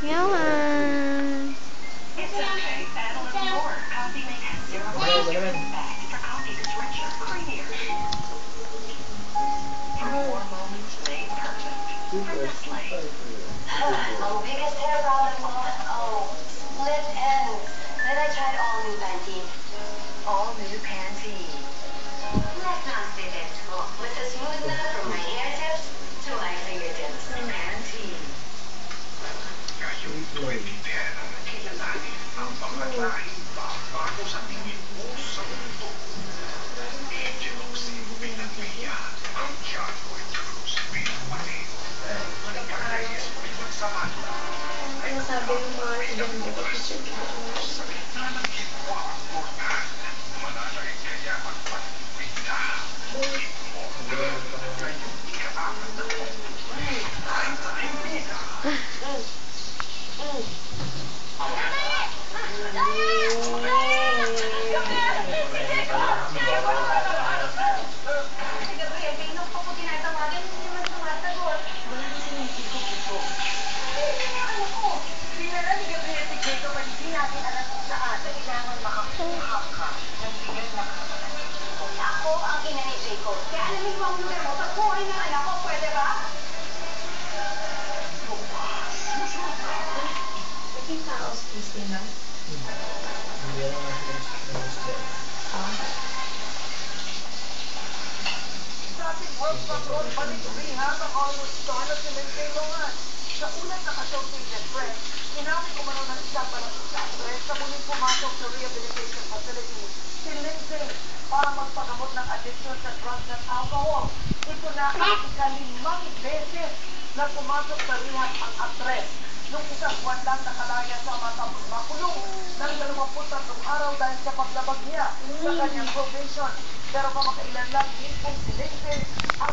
Yaman. It's okay. Add a little more. Coffee makes 0% fat. For coffee that's richer, creamier. For more moments made perfect. For Nestle. Ang biggest hair problem ko, split ends. Then I tried all new Pantene. All new Pantene. Less non-split ends ko. Mas smooth na from my hair tips to my fingertips. Pantene. Ngayong 2010, kilalanin ang mga lahing babago sa tingin mo sa mundo. Angel Oxy Pinagmia, ang John Lloyd Cruz Pinagmaneho, Monica Reyes Pinagsamano. Ano sabi ng mga estudyante ko sa Sa gitna ng hipwa ang portal, mananaig kaya ang pagpipigla. Hipmo, ngayong ika-apat na taon, ay taimida. Ako ang ina ni Jacob. Kaya alamin mo ang lugar mo sa buhay ng anak ko, pwede ba? Naging tao si Christina. Sa ating World Patrol, balik-rehab ang almost star na si Lindsay Lohan. Sa unang naka-Associated Press, inamin umano ng isang malapit sa actress na muling pumasok sa rehabilitation facility si Lindsay para magpagamot ng addiction sa drugs at alcohol. Ito na ang ika-5 beses na pumasok sa rehab ang actress. Nung isang buwan lang nakalaya sa matapos makulong ng 23 araw dahil sa paglabag niya sa kanyang probation. Pero kamakailan lang din kung si Lindsay ang